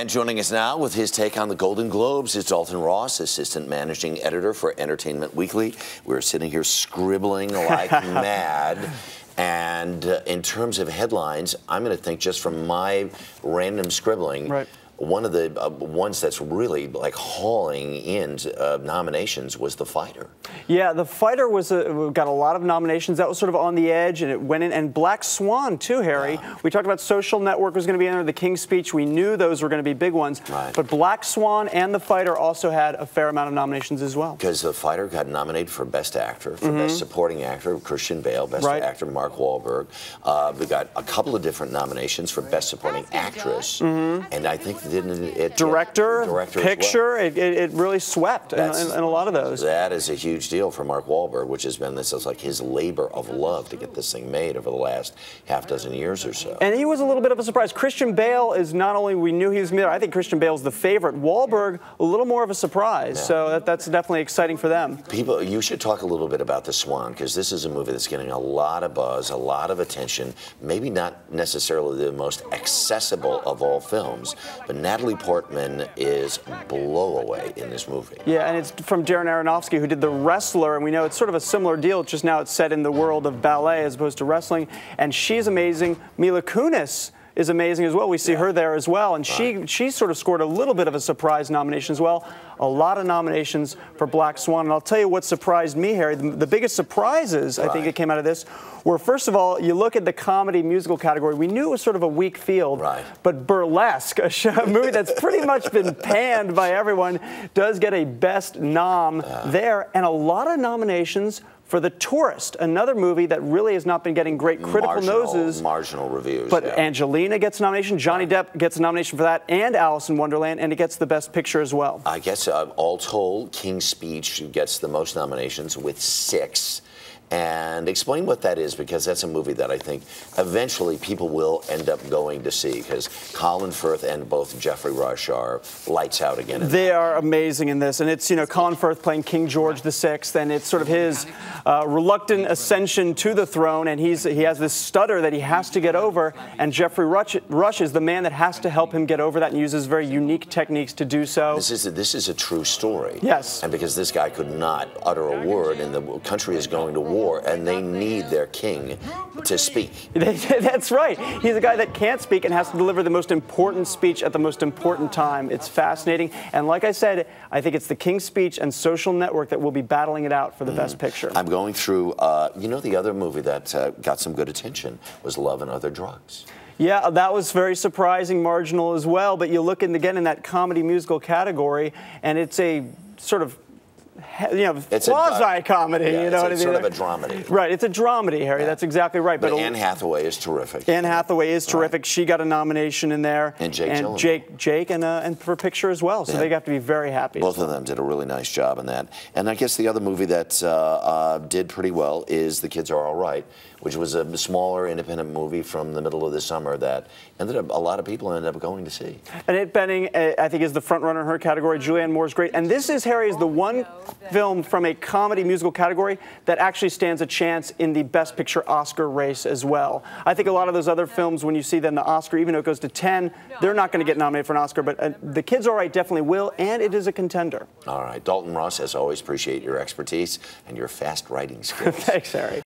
And joining us now with his take on the Golden Globes is Dalton Ross, assistant managing editor for Entertainment Weekly. We're sitting here scribbling like mad. And in terms of headlines, I'm going to think just from my random scribbling, right. One of the ones that's really like hauling in nominations was The Fighter. Yeah, The Fighter was got a lot of nominations. That was sort of on the edge, and it went in. And Black Swan, too, Harry. Yeah. We talked about Social Network was going to be in there, The King's Speech. We knew those were going to be big ones. Right. But Black Swan and The Fighter also had a fair amount of nominations as well. Because The Fighter got nominated for Best Actor, for Best Supporting Actor, Christian Bale, Best Actor, Mark Wahlberg. We got a couple of different nominations for Best Supporting Actress. And I think Director, picture, well. it really swept in a lot of those. That is a huge deal for Mark Wahlberg, which has been this is like his labor of love to get this thing made over the last half dozen years or so. And he was a little bit of a surprise. Christian Bale is not only we knew he was there, I think Christian Bale's the favorite. Wahlberg, a little more of a surprise. Yeah. So that's definitely exciting for them. People, you should talk a little bit about The Swan, because this is a movie that's getting a lot of buzz, a lot of attention. Maybe not necessarily the most accessible of all films, but Natalie Portman is blow away in this movie. Yeah, and it's from Darren Aronofsky, who did The Wrestler, and we know it's sort of a similar deal, just now it's set in the world of ballet as opposed to wrestling, and she's amazing. Mila Kunis is amazing as well. We see her there as well, and she sort of scored a little bit of a surprise nomination as well. A lot of nominations for Black Swan, and I'll tell you what surprised me, Harry. The biggest surprises, I think, that came out of this were, first of all, you look at the comedy musical category. We knew it was sort of a weak field, but Burlesque, a movie that's pretty much been panned by everyone, does get a Best Nom there, and a lot of nominations for The Tourist, another movie that really has not been getting great critical noses. Marginal reviews. But Angelina gets a nomination, Johnny Depp gets a nomination for that, and Alice in Wonderland, and it gets the Best Picture as well. I guess all told, King's Speech gets the most nominations with 6. And explain what that is, because that's a movie that I think eventually people will end up going to see, because Colin Firth and both Jeffrey Rush are lights out again. They are amazing in this, and it's, you know, Colin Firth playing King George VI, and it's sort of his reluctant ascension to the throne, and he has this stutter that he has to get over, and Jeffrey Rush is the man that has to help him get over that and uses very unique techniques to do so. This is a true story. Yes. And because this guy could not utter a word, and the country is going to war, and they need their king to speak. That's right. He's a guy that can't speak and has to deliver the most important speech at the most important time. It's fascinating. And like I said, I think it's The King's Speech and Social Network that will be battling it out for the Best Picture. I'm going through, you know, the other movie that got some good attention was Love and Other Drugs. Yeah, that was very surprising, marginal as well. But you look again in that comedy musical category, and it's a sort of, you know, quasi-comedy, you know what I mean? Sort of a dramedy. Right, it's a dramedy, Harry, that's exactly right. But Anne Hathaway is terrific. Anne Hathaway is terrific. She got a nomination in there. And Jake Gyllenhaal. And for Picture as well, so they have to be very happy. Both of them did a really nice job in that. And I guess the other movie that did pretty well is The Kids Are All Right, which was a smaller independent movie from the middle of the summer that a lot of people ended up going to see. Annette Bening, I think, is the front runner in her category. Julianne Moore is great. And this is, Harry, is the one film from a comedy musical category that actually stands a chance in the Best Picture Oscar race as well. I think a lot of those other films, when you see them, the Oscar, even though it goes to 10, they're not going to get nominated for an Oscar, but The Kids Are All Right definitely will, and it is a contender. All right. Dalton Ross, as always, appreciate your expertise and your fast writing skills. Thanks, Harry.